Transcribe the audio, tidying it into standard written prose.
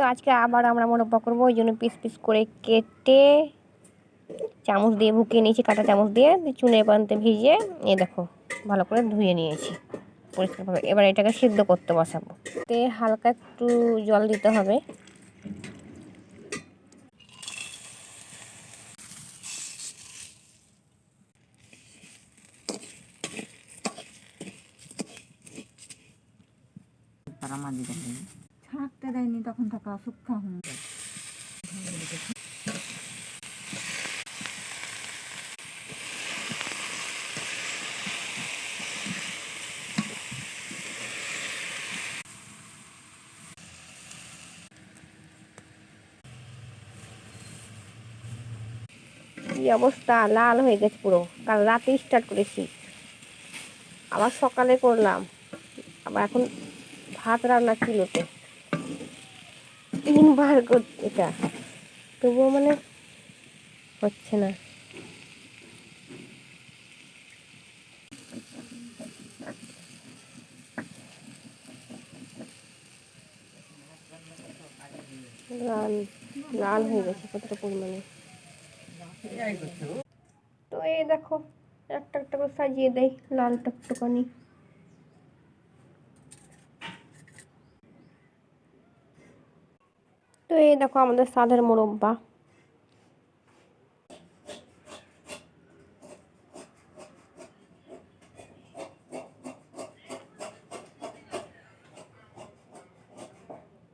তো আজকে আবার আমরা মোরব্বা করবো, ওই জন্য পিস পিস করে কেটে চামচ দিয়ে ভুকিয়ে নিয়েছি, কাঁটা চামচ দিয়ে চুনের পানিতে ভিজিয়ে দেখো ভালো করে ধুয়ে নিয়েছি পরিষ্কারভাবে। এবার এটাকে সিদ্ধ করতে বসাবো। তে হালকা একটু জল দিতে হবে। ছাঁকতে দেয়নি তখন থাকা শুক্ষা হয়ে কি অবস্থা, লাল হয়ে গেছে পুরো। কাল রাতে স্টার্ট করেছি, আবার সকালে করলাম, আবার এখন ভাত রান্না চুলোতে 3বার করতে এটা, তবুও মানে হচ্ছে না। লাল লাল হয়ে গেছে কতটা পরিমাণে। তো এই দেখো একটা একটা করে সাজিয়ে দেয় লাল টকটকানি। তো এই দেখো আমাদের সাধের মোরব্বা।